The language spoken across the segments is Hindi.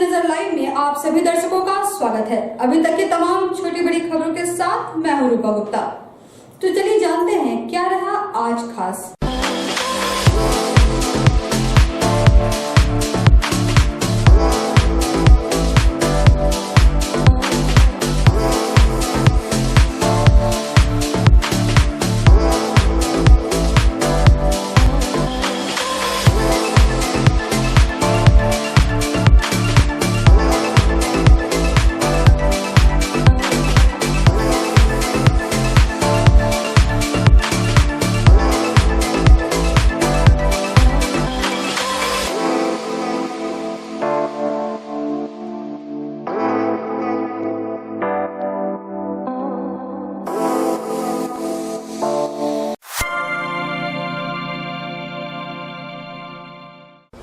नजर लाइव में आप सभी दर्शकों का स्वागत है। अभी तक की तमाम छोटी बड़ी खबरों के साथ मैं हूं रूपा गुप्ता। तो चलिए जानते हैं क्या रहा आज खास।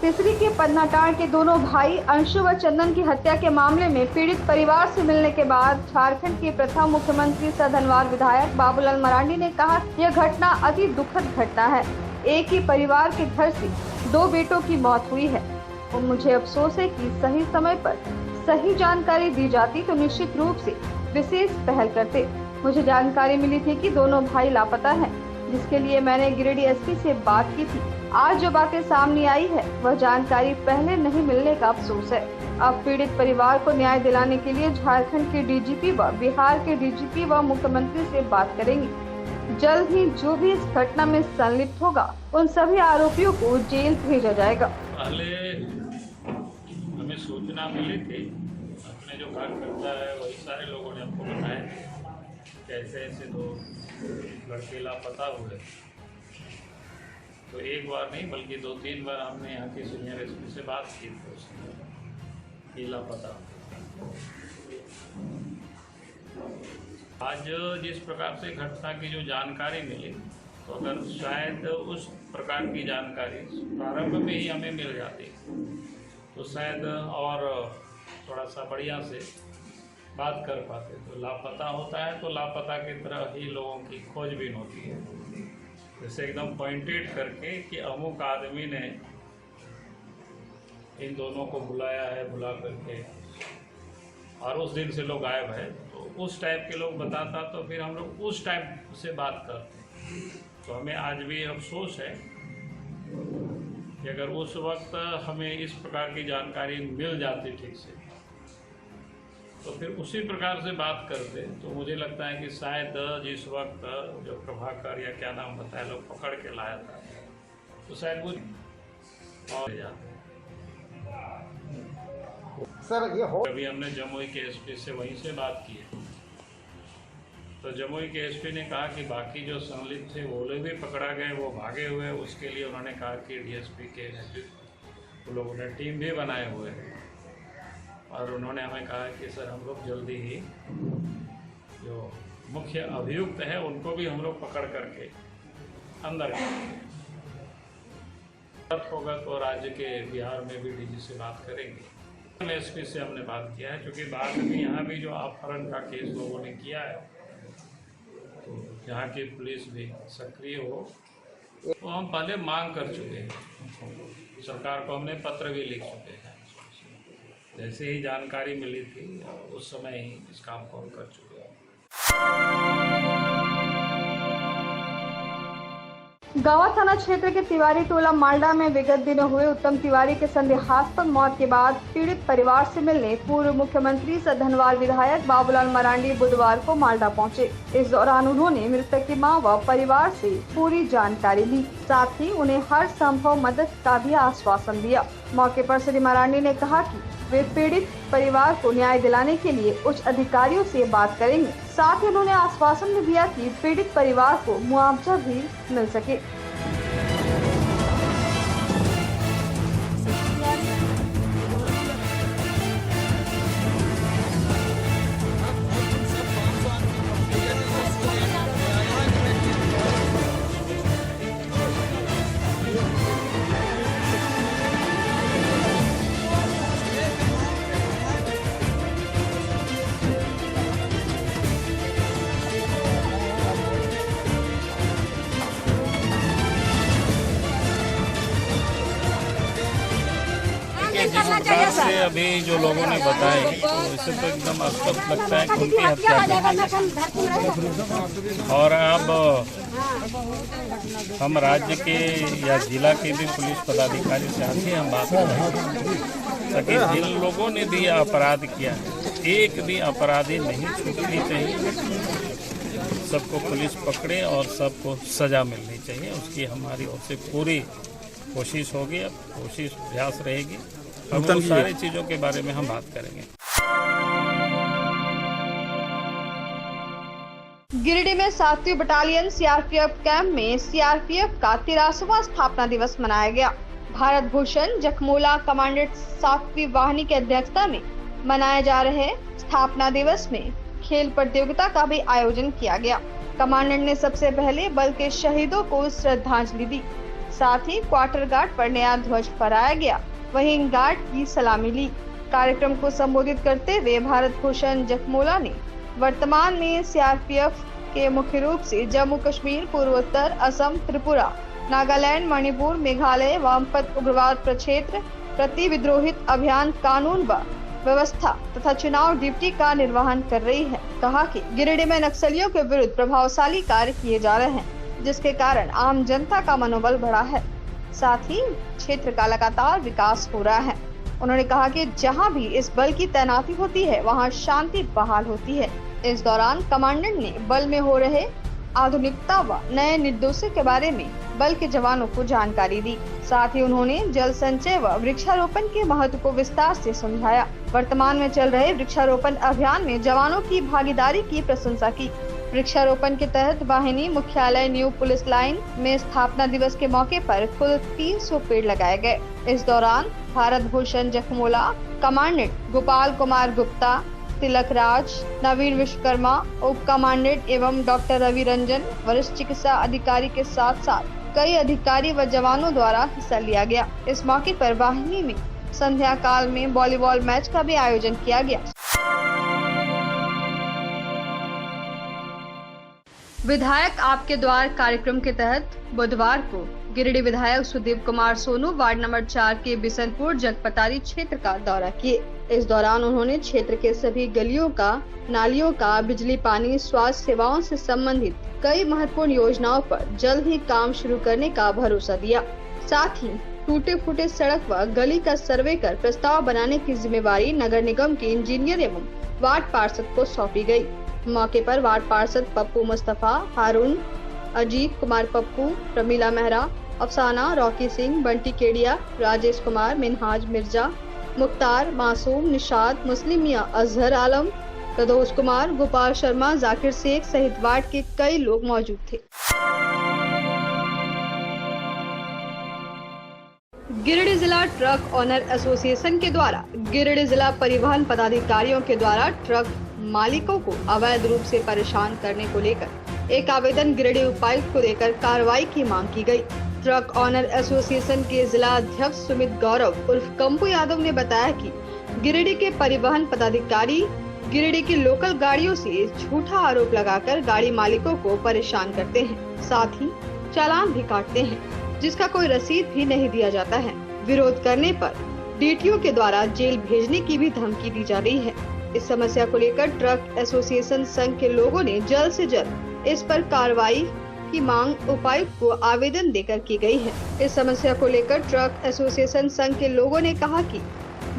तिसरी के पन्नाटांड़ के दोनों भाई अंशु व चंदन की हत्या के मामले में पीड़ित परिवार से मिलने के बाद झारखंड के प्रथम मुख्यमंत्री सह धनवार विधायक बाबूलाल मरांडी ने कहा यह घटना अति दुखद घटना है। एक ही परिवार के घर से 2 बेटों की मौत हुई है और मुझे अफसोस है कि सही समय पर सही जानकारी दी जाती तो निश्चित रूप से विशेष पहल करते। मुझे जानकारी मिली थी कि दोनों भाई लापता हैं, जिसके लिए मैंने गिरिडीह एसपी से बात की थी। आज जो बातें सामने आई है वह जानकारी पहले नहीं मिलने का अफसोस है। अब पीड़ित परिवार को न्याय दिलाने के लिए झारखंड के डीजीपी व बिहार के डीजीपी व मुख्यमंत्री से बात करेंगे। जल्द ही जो भी इस घटना में संलिप्त होगा उन सभी आरोपियों को जेल भेजा जाएगा। पहले हमें सूचना मिली थी, अपने जो कार्यकर्ता है वही सारे लोगों ने हमको बताया कैसे ऐसे 2 लड़के लापता हुए। तो एक बार नहीं बल्कि 2-3 बार हमने यहाँ के सीनियर एसपी से बात की थी, उसने लापता। आज जिस प्रकार से घटना की जो जानकारी मिली, तो अगर शायद उस प्रकार की जानकारी प्रारंभ में ही हमें मिल जाती तो शायद और थोड़ा सा बढ़िया से बात कर पाते। तो लापता होता है तो लापता की तरह ही लोगों की खोजबीन होती है, जैसे एकदम पॉइंटेड करके कि अमुक आदमी ने इन दोनों को बुलाया है, बुला करके और उस दिन से लोग गायब है, तो उस टाइप के लोग बताता तो फिर हम लोग उस टाइप से बात करते। तो हमें आज भी अफसोस है कि अगर उस वक्त हमें इस प्रकार की जानकारी मिल जाती ठीक से तो फिर उसी प्रकार से बात करते। तो मुझे लगता है कि शायद जिस वक्त जो प्रभाकर या क्या नाम बताया लोग पकड़ के लाया था तो शायद वो और जाते। सर ये हो अभी हमने जमुई के एसपी से वहीं से बात की है, तो जमुई के एसपी ने कहा कि बाकी जो संलिप्त थे वो लोग भी पकड़ा गए, वो भागे हुए। उसके लिए उन्होंने कहा कि डीएसपी के वो लोगों ने टीम भी बनाए हुए हैं और उन्होंने हमें कहा कि सर हम लोग जल्दी ही जो मुख्य अभियुक्त है उनको भी हम लोग पकड़ करके अंदर होगा तो राज्य के बिहार में भी डीजी से बात करेंगे। एसपी से हमने बात किया है, क्योंकि बाद में यहाँ भी जो अपहरण का केस लोगों ने किया है तो यहाँ की पुलिस भी सक्रिय हो, तो हम पहले मांग कर चुके हैं। सरकार को हमने पत्र भी लिख चुके हैं। जैसे ही जानकारी मिली थी उस समय ही इस काम को हम कर चुके हैं। गावा थाना क्षेत्र के तिवारी टोला मालडा में विगत दिनों हुए उत्तम तिवारी के संदेहास्पद मौत के बाद पीड़ित परिवार से मिलने पूर्व मुख्यमंत्री सह धनवार विधायक बाबूलाल मरांडी बुधवार को मालडा पहुंचे। इस दौरान उन्होंने मृतक की मां व परिवार से पूरी जानकारी ली, साथ ही उन्हें हर संभव मदद का भी आश्वासन दिया। मौके पर श्री मरांडी ने कहा कि वे पीड़ित परिवार को न्याय दिलाने के लिए उच्च अधिकारियों से बात करेंगे। साथ ही उन्होंने आश्वासन भी दिया कि पीड़ित परिवार को मुआवजा भी मिल सके। प्रकार से अभी जो लोगों ने बताए तो इससे तो एकदम अस्पष्ट लगता है कि उनकी हत्या की। और अब हम राज्य के या जिला के भी पुलिस पदाधिकारी से आज ही हम बात कर रहे हैं ताकि जिन लोगों ने भी अपराध किया एक भी अपराधी नहीं छूटनी चाहिए, सबको पुलिस पकड़े और सबको सजा मिलनी चाहिए। उसकी हमारी ओर से पूरी कोशिश होगी, अब कोशिश प्रयास रहेगी। अब वो सारी चीज़ों के बारे में हम बात करेंगे। गिरिडीह में 7वीं बटालियन सीआरपीएफ कैंप में सीआरपीएफ का 83वां स्थापना दिवस मनाया गया। भारत भूषण जखमोला कमांडेंट 7वीं वाहिनी की अध्यक्षता में मनाए जा रहे स्थापना दिवस में खेल प्रतियोगिता का भी आयोजन किया गया। कमांडेंट ने सबसे पहले बल के शहीदों को श्रद्धांजलि दी, साथ ही क्वार्टर गार्ड पर नया ध्वज फहराया गया, वहीं गार्ड की सलामी ली। कार्यक्रम को संबोधित करते हुए भारत भूषण जखमोला ने वर्तमान में सीआरपीएफ के मुख्य रूप से जम्मू कश्मीर, पूर्वोत्तर, असम, त्रिपुरा, नागालैंड, मणिपुर, मेघालय, वामपंथ उग्रवाद प्रक्षेत्र, प्रति विद्रोहित अभियान, कानून व व्यवस्था तथा चुनाव ड्यूटी का निर्वहन कर रही है। कहा कि गिरिडीह में नक्सलियों के विरुद्ध प्रभावशाली कार्य किए जा रहे हैं, जिसके कारण आम जनता का मनोबल बढ़ा है, साथ ही क्षेत्र का लगातार विकास हो रहा है। उन्होंने कहा कि जहां भी इस बल की तैनाती होती है वहां शांति बहाल होती है। इस दौरान कमांडेंट ने बल में हो रहे आधुनिकता व नए निर्देशों के बारे में बल के जवानों को जानकारी दी। साथ ही उन्होंने जल संचय व वृक्षारोपण के महत्व को विस्तार से समझाया। वर्तमान में चल रहे वृक्षारोपण अभियान में जवानों की भागीदारी की प्रशंसा की। वृक्षारोपण के तहत वाहिनी मुख्यालय न्यू पुलिस लाइन में स्थापना दिवस के मौके पर कुल 300 पेड़ लगाए गए। इस दौरान भारत भूषण जखमोला कमांडेंट गोपाल कुमार गुप्ता, तिलक राज, नवीन विश्वकर्मा, उप कमांडेंट एवं डॉक्टर रवि रंजन, वरिष्ठ चिकित्सा अधिकारी के साथ साथ कई अधिकारी व जवानों द्वारा हिस्सा लिया गया। इस मौके पर वाहिनी में संध्या काल में वॉलीबॉल मैच का भी आयोजन किया गया। विधायक आपके द्वार कार्यक्रम के तहत बुधवार को गिरिडीह विधायक सुदीप कुमार सोनू वार्ड नंबर 4 के बिशनपुर जगपतारी क्षेत्र का दौरा किए। इस दौरान उन्होंने क्षेत्र के सभी गलियों का, नालियों का, बिजली, पानी, स्वास्थ्य सेवाओं से संबंधित कई महत्वपूर्ण योजनाओं पर जल्द ही काम शुरू करने का भरोसा दिया। साथ ही टूटे फूटे सड़क व गली का सर्वे कर प्रस्ताव बनाने की जिम्मेवारी नगर निगम के इंजीनियर एवं वार्ड पार्षद को सौंपी गई। मौके पर वार्ड पार्षद पप्पू मुस्तफा, हारून, अजीत कुमार पप्पू, प्रमीला मेहरा, अफसाना, रॉकी सिंह, बंटी केडिया, राजेश कुमार, मिनहाज मिर्जा, मुख्तार, मासूम, निशाद, मुस्लिम मियां, अजहर आलम, कदोस कुमार, गोपाल शर्मा, जाकिर शेख सहित वार्ड के कई लोग मौजूद थे। गिरिडीह जिला ट्रक ऑनर एसोसिएशन के द्वारा गिरिडीह जिला परिवहन पदाधिकारियों के द्वारा ट्रक मालिकों को अवैध रूप से परेशान करने को लेकर एक आवेदन गिरिडीह उपायुक्त को देकर कार्रवाई की मांग की गई। ट्रक ऑनर एसोसिएशन के जिला अध्यक्ष सुमित गौरव उर्फ कंपू यादव ने बताया कि गिरिडीह के परिवहन पदाधिकारी गिरिडीह की लोकल गाड़ियों से झूठा आरोप लगाकर गाड़ी मालिकों को परेशान करते हैं, साथ ही चालान भी काटते हैं, जिसका कोई रसीद भी नहीं दिया जाता है। विरोध करने पर डीटीओ के द्वारा जेल भेजने की भी धमकी दी जा रही है। इस समस्या को लेकर ट्रक एसोसिएशन संघ के लोगों ने जल्द से जल्द इस पर कार्रवाई की मांग उपायुक्त को आवेदन देकर की गई है। इस समस्या को लेकर ट्रक एसोसिएशन संघ के लोगों ने कहा कि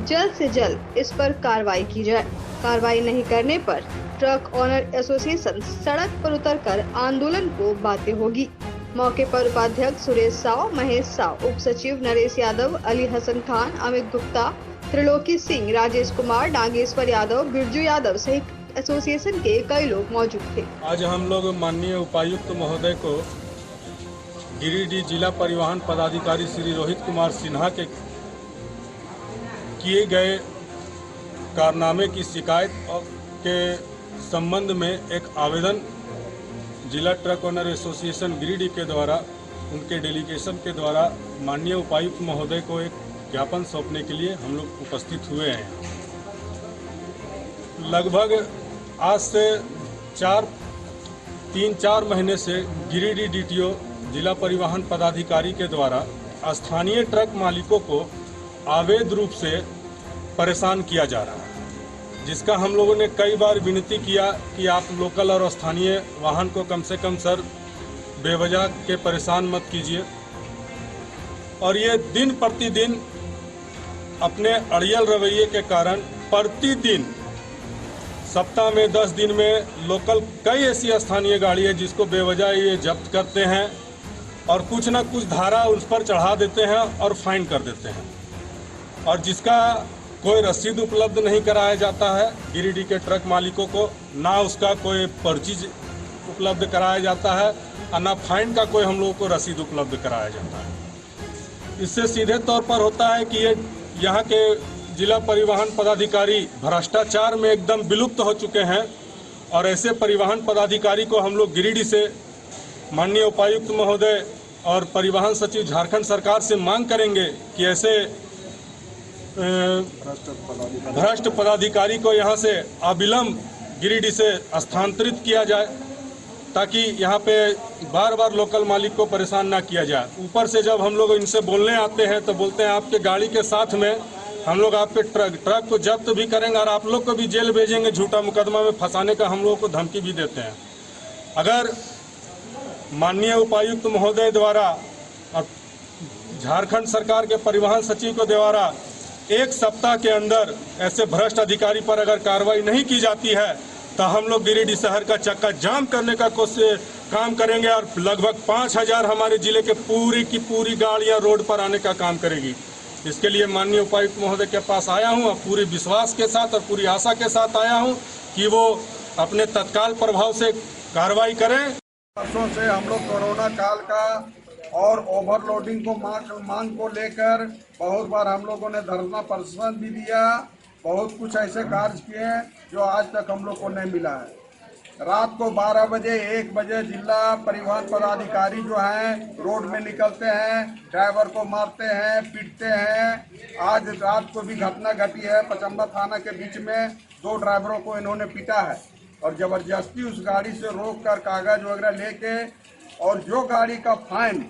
जल्द से जल्द इस पर कार्रवाई की जाए। कार्रवाई नहीं करने पर ट्रक ऑनर एसोसिएशन सड़क पर उतरकर आंदोलन को बाध्य होगी। मौके पर उपाध्यक्ष सुरेश साव, महेश साव, उप सचिव नरेश यादव, अली हसन खान, अमित गुप्ता, त्रिलोकी सिंह, राजेश कुमार, नागेश्वर यादव, बिरजू यादव सहित एसोसिएशन के कई लोग मौजूद थे। आज हम लोग माननीय उपायुक्त महोदय को गिरिडीह जिला परिवहन पदाधिकारी श्री रोहित कुमार सिन्हा के किए गए कारनामे की शिकायत के संबंध में एक आवेदन जिला ट्रक ओनर एसोसिएशन गिरिडीह के द्वारा उनके डेलीगेशन के द्वारा माननीय उपायुक्त महोदय को एक ज्ञापन सौंपने के लिए हम लोग उपस्थित हुए हैं। लगभग आज से 3-4 महीने से गिरिडीह डीटीओ जिला परिवहन पदाधिकारी के द्वारा स्थानीय ट्रक मालिकों को अवैध रूप से परेशान किया जा रहा है, जिसका हम लोगों ने कई बार विनती किया कि आप लोकल और स्थानीय वाहन को कम से कम सर बेवजह के परेशान मत कीजिए। और ये दिन प्रतिदिन अपने अड़ियल रवैये के कारण प्रतिदिन सप्ताह में 10 दिन में लोकल कई ऐसी स्थानीय गाड़ी है जिसको बेवजह ये जब्त करते हैं और कुछ ना कुछ धारा उस पर चढ़ा देते हैं और फाइन कर देते हैं, और जिसका कोई रसीद उपलब्ध नहीं कराया जाता है गिरिडीह के ट्रक मालिकों को, ना उसका कोई पर्ची उपलब्ध कराया जाता है और ना फाइन का कोई हम लोगों को रसीद उपलब्ध कराया जाता है। इससे सीधे तौर पर होता है कि ये यहाँ के जिला परिवहन पदाधिकारी भ्रष्टाचार में एकदम विलुप्त हो चुके हैं, और ऐसे परिवहन पदाधिकारी को हम लोग गिरिडीह से माननीय उपायुक्त महोदय और परिवहन सचिव झारखंड सरकार से मांग करेंगे कि ऐसे भ्रष्ट पदाधिकारी को यहाँ से अविलंब गिरिडीह से स्थानांतरित किया जाए, ताकि यहाँ पे बार बार लोकल मालिक को परेशान ना किया जाए। ऊपर से जब हम लोग इनसे बोलने आते हैं तो बोलते हैं आपके गाड़ी के साथ में हम लोग आपके ट्रक को जब्त भी करेंगे और आप लोग को भी जेल भेजेंगे, झूठा मुकदमा में फंसाने का हम लोगों को धमकी भी देते हैं। अगर माननीय उपायुक्त महोदय द्वारा और झारखंड सरकार के परिवहन सचिव के द्वारा एक सप्ताह के अंदर ऐसे भ्रष्ट अधिकारी पर अगर कार्रवाई नहीं की जाती है तो हम लोग गिरिडीह शहर का चक्का जाम करने का काम करेंगे और लगभग 5000 हमारे जिले के पूरी की पूरी गाड़ियां रोड पर आने का काम करेगी। इसके लिए माननीय उपायुक्त महोदय के पास आया हूं और पूरी विश्वास के साथ और पूरी आशा के साथ आया हूं कि वो अपने तत्काल प्रभाव से कार्रवाई करें। वर्षों से हम लोग कोरोना काल का और ओवरलोडिंग को मांग को लेकर बहुत बार हम लोगों ने धरना प्रदर्शन भी दिया, बहुत कुछ ऐसे कार्य किए जो आज तक हम लोग को नहीं मिला है। रात को 12 बजे 1 बजे जिला परिवहन पदाधिकारी जो हैं रोड में निकलते हैं, ड्राइवर को मारते हैं, पीटते हैं। आज रात को भी घटना घटी है, पचम्बा थाना के बीच में 2 ड्राइवरों को इन्होंने पीटा है और जबरदस्ती उस गाड़ी से रोक कर कागज वगैरह लेके, और जो गाड़ी का फाइन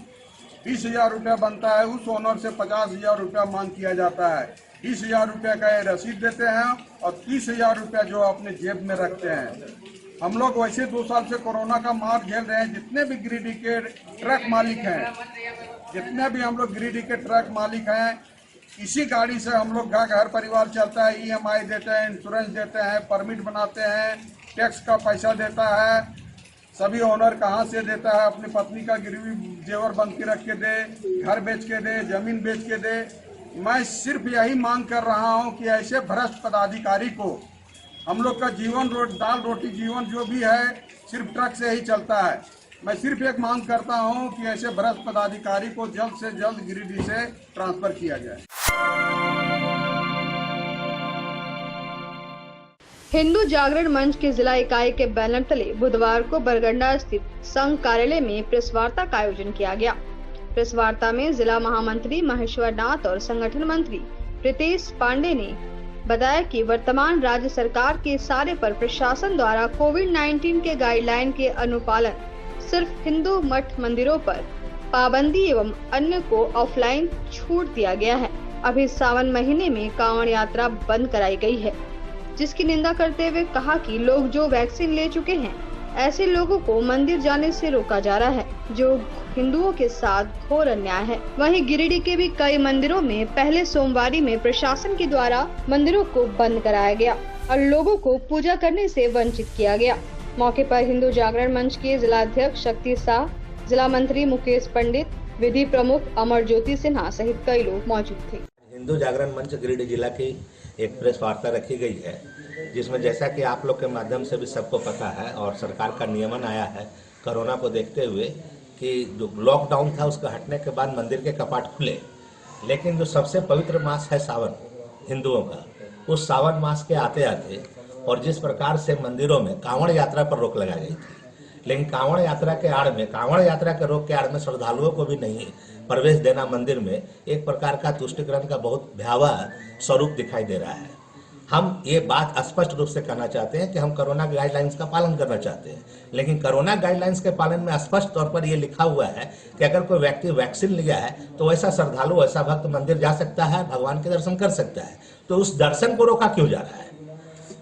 20,000 रुपया बनता है उस ओनर से 50,000 रुपया मांग किया जाता है। 20,000 रुपया का ये रसीद देते हैं और 30,000 रुपया जो अपने जेब में रखते हैं। हम लोग वैसे 2 साल से कोरोना का मार झेल रहे हैं। जितने भी गिरिडीह के ट्रक मालिक हैं, जितने भी हम लोग गिरिडीह के ट्रक मालिक हैं, इसी गाड़ी से हम लोग का घर परिवार चलता है। EMI देते हैं, इंश्योरेंस देते हैं, परमिट बनाते हैं, टैक्स का पैसा देता है। सभी ओनर कहाँ से देता है? अपनी पत्नी का गिरवी जेवर बंद के रख के दे, घर बेच के दे, जमीन बेच के दे। मैं सिर्फ यही मांग कर रहा हूँ कि ऐसे भ्रष्ट पदाधिकारी को, हम लोग का जीवन दाल रोटी जीवन जो भी है सिर्फ ट्रक से ही चलता है। मैं सिर्फ एक मांग करता हूं कि ऐसे भ्रष्ट पदाधिकारी को जल्द से जल्द गिरिडीह से ट्रांसफर किया जाए। हिंदू जागरण मंच के जिला इकाई के बैनर तले बुधवार को बरगंडा स्थित संघ कार्यालय में प्रेस वार्ता का आयोजन किया गया। प्रेस वार्ता में जिला महामंत्री महेश्वर नाथ और संगठन मंत्री प्रीतेश पांडे ने बताया कि वर्तमान राज्य सरकार के इशारे पर प्रशासन द्वारा कोविड-19 के गाइडलाइन के अनुपालन सिर्फ हिंदू मठ मंदिरों पर पाबंदी एवं अन्य को ऑफलाइन छूट दिया गया है। अभी सावन महीने में कांवड़ यात्रा बंद कराई गई है, जिसकी निंदा करते हुए कहा कि लोग जो वैक्सीन ले चुके हैं ऐसे लोगों को मंदिर जाने से रोका जा रहा है, जो हिंदुओं के साथ घोर अन्याय है। वहीं गिरिडीह के भी कई मंदिरों में पहले सोमवारी में प्रशासन के द्वारा मंदिरों को बंद कराया गया और लोगों को पूजा करने से वंचित किया गया। मौके पर हिंदू जागरण मंच के जिला अध्यक्ष शक्ति शाह, जिला मंत्री मुकेश पंडित, विधि प्रमुख अमर ज्योति सिन्हा सहित कई लोग मौजूद थे। हिंदू जागरण मंच गिरिडीह जिला की एक प्रेस वार्ता रखी गई है, जिसमें जैसा कि आप लोग के माध्यम से भी सबको पता है और सरकार का नियमन आया है कोरोना को देखते हुए कि जो लॉकडाउन था उसका हटने के बाद मंदिर के कपाट खुले, लेकिन जो सबसे पवित्र मास है सावन हिंदुओं का, उस सावन मास के आते आते और जिस प्रकार से मंदिरों में कांवड़ यात्रा पर रोक लगाई गई थी, लेकिन कांवड़ यात्रा के आड़ में, कांवड़ यात्रा के रोक के आड़ में श्रद्धालुओं को भी नहीं प्रवेश देना मंदिर में एक प्रकार का तुष्टिकरण का बहुत भयावह स्वरूप दिखाई दे रहा है। हम ये बात स्पष्ट रूप से कहना चाहते हैं कि हम कोरोना गाइडलाइंस का पालन करना चाहते हैं, लेकिन कोरोना गाइडलाइंस के पालन में स्पष्ट तौर पर यह लिखा हुआ है कि अगर कोई व्यक्ति वैक्सीन लिया है तो वैसा श्रद्धालु, वैसा भक्त मंदिर जा सकता है, भगवान के दर्शन कर सकता है। तो उस दर्शन को रोका क्यों जा रहा है?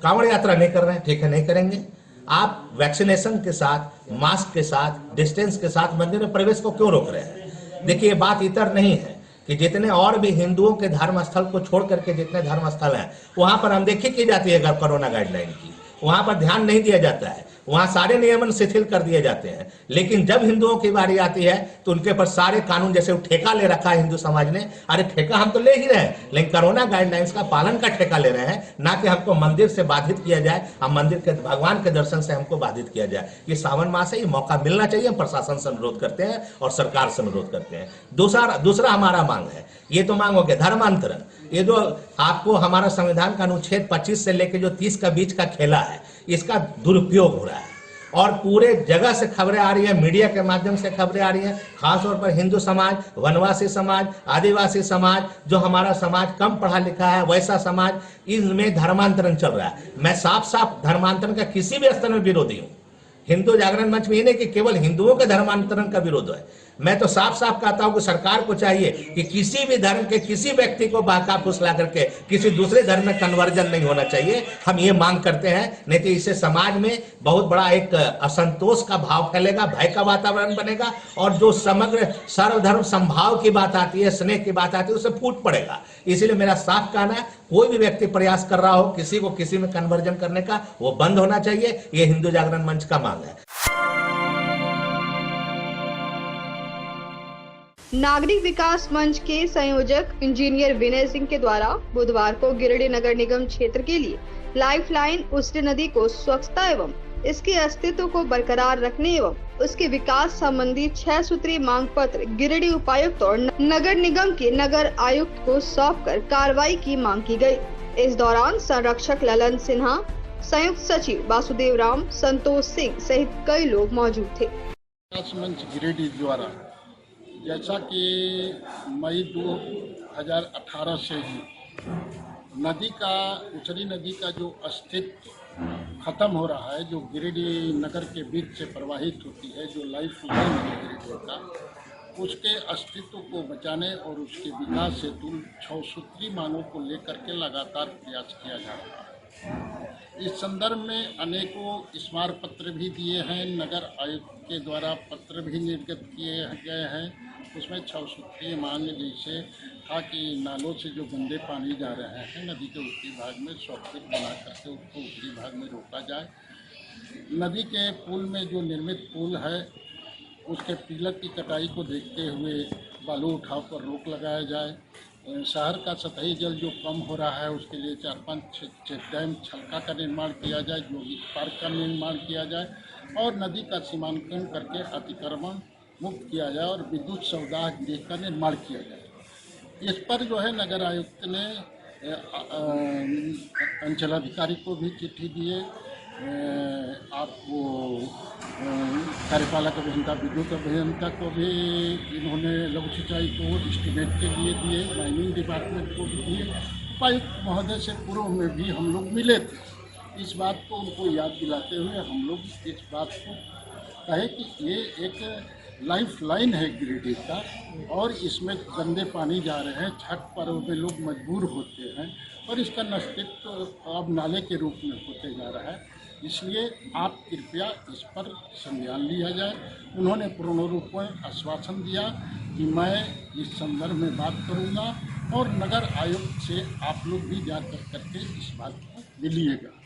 कांवड़ यात्रा नहीं कर रहे हैं, ठीक है, नहीं करेंगे। आप वैक्सीनेशन के साथ, मास्क के साथ, डिस्टेंस के साथ मंदिर में प्रवेश को क्यों रोक रहे हैं? देखिए, बात इतर नहीं है कि जितने और भी हिंदुओं के धर्म स्थल को छोड़ करके जितने धर्म स्थल हैं वहां पर अनदेखी की जाती है कोरोना गाइडलाइन की, वहां पर ध्यान नहीं दिया जाता है, वहां सारे नियमन शिथिल कर दिए जाते हैं। लेकिन जब हिंदुओं की बारी आती है तो उनके पर सारे कानून, जैसे ठेका ले रखा है हिंदू समाज ने। अरे ठेका हम तो ले ही रहे हैं, लेकिन कोरोना गाइडलाइंस का पालन का ठेका ले रहे हैं, ना कि हमको मंदिर से बाधित किया जाए, हम मंदिर के भगवान के दर्शन से हमको बाधित किया जाए। ये सावन मास है, ये मौका मिलना चाहिए। हम प्रशासन से अनुरोध करते हैं और सरकार से अनुरोध करते हैं। दूसरा हमारा मांग है, ये तो मांग हो गया धर्मांतरण। ये जो आपको हमारा संविधान का अनुच्छेद 25 से लेकर जो 30 का बीच का खेला है, इसका दुरुपयोग हो रहा है और पूरे जगह से खबरें आ रही है, मीडिया के माध्यम से खबरें आ रही हैं। खासतौर पर हिंदू समाज, वनवासी समाज, आदिवासी समाज, जो हमारा समाज कम पढ़ा लिखा है, वैसा समाज, इनमें धर्मांतरण चल रहा है। मैं साफ साफ धर्मांतरण का किसी भी स्तर में विरोधी हूँ। हिंदू जागरण मंच में ये नहीं कि केवल हिंदुओं के धर्मांतरण का विरोध है। मैं तो साफ साफ कहता हूं कि सरकार को चाहिए कि किसी भी धर्म के किसी व्यक्ति को बहका फुसला करके किसी दूसरे धर्म में कन्वर्जन नहीं होना चाहिए। हम ये मांग करते हैं, नहीं तो इससे समाज में बहुत बड़ा एक असंतोष का भाव फैलेगा, भय का वातावरण बनेगा और जो समग्र सर्वधर्म संभाव की बात आती है, स्नेह की बात आती है, उससे फूट पड़ेगा। इसीलिए मेरा साफ कहना है, कोई भी व्यक्ति प्रयास कर रहा हो किसी को किसी में कन्वर्जन करने का, वो बंद होना चाहिए। ये हिंदू जागरण मंच का मांग है। नागरिक विकास मंच के संयोजक इंजीनियर विनय सिंह के द्वारा बुधवार को गिरिडीह नगर निगम क्षेत्र के लिए लाइफलाइन उस्टी नदी को स्वच्छता एवं इसके अस्तित्व को बरकरार रखने एवं उसके विकास संबंधी 6 सूत्रीय मांग पत्र गिरिडीह उपायुक्त और नगर निगम के नगर आयुक्त को सौंपकर कार्रवाई की मांग की गई। इस दौरान संरक्षक ललन सिन्हा, संयुक्त सचिव वासुदेव राम, संतोष सिंह सहित कई लोग मौजूद थे। विकास मंच गिरिडीह द्वारा जैसा कि मई 2018 से ही नदी का, उचरी नदी का जो अस्तित्व खत्म हो रहा है, जो गिरिडीह नगर के बीच से प्रवाहित होती है, जो लाइफ लाइन है गिरिडीह का, उसके अस्तित्व को बचाने और उसके विकास हेतु 6 सूत्रीय मांगों को लेकर के लगातार प्रयास किया जा रहा है। इस संदर्भ में अनेकों स्मारक पत्र भी दिए हैं, नगर आयुक्त के द्वारा पत्र भी निर्गत किए गए हैं। उसमें 6 सूत्रीय मांग जैसे था कि नालों से जो गंदे पानी जा रहे हैं नदी के उत्तरी भाग में सॉफ्टवेयर बना करके उसको उत्तरी भाग में रोका जाए। नदी के पुल में जो निर्मित पुल है उसके पिलर की कटाई को देखते हुए बालू उठाव पर रोक लगाया जाए। शहर का सतही जल जो कम हो रहा है उसके लिए 4-5 चेक डैम, छलका का निर्माण किया जाए, जोगी पार्क का निर्माण किया जाए और नदी का सीमांकन करके अतिक्रमण मुक्त किया जाए और विद्युत सौदाह गृह का निर्माण किया जाए। इस पर जो है नगर आयुक्त ने अंचलाधिकारी को भी चिट्ठी दिए, आपको कार्यपालक अभियंता, विद्युत अभियंता को भी इन्होंने लघु सिंचाई को एस्टीमेट के लिए दिए, माइनिंग डिपार्टमेंट को भी दिए। उपायुक्त महोदय से पूर्व में भी हम लोग मिले थे। इस बात को उनको याद दिलाते हुए हम लोग इस बात को कहे कि ये एक लाइफ लाइन है गिरिडीह का और इसमें गंदे पानी जा रहे हैं। छठ पर्व में लोग मजबूर होते हैं और इसका अस्तित्व अब नाले के रूप में होते जा रहा है। इसलिए आप कृपया इस पर संज्ञान लिया जाए। उन्होंने पूर्ण रूप में आश्वासन दिया कि मैं इस संदर्भ में बात करूंगा और नगर आयुक्त से आप लोग भी जा करके इस बात को मिलिएगा।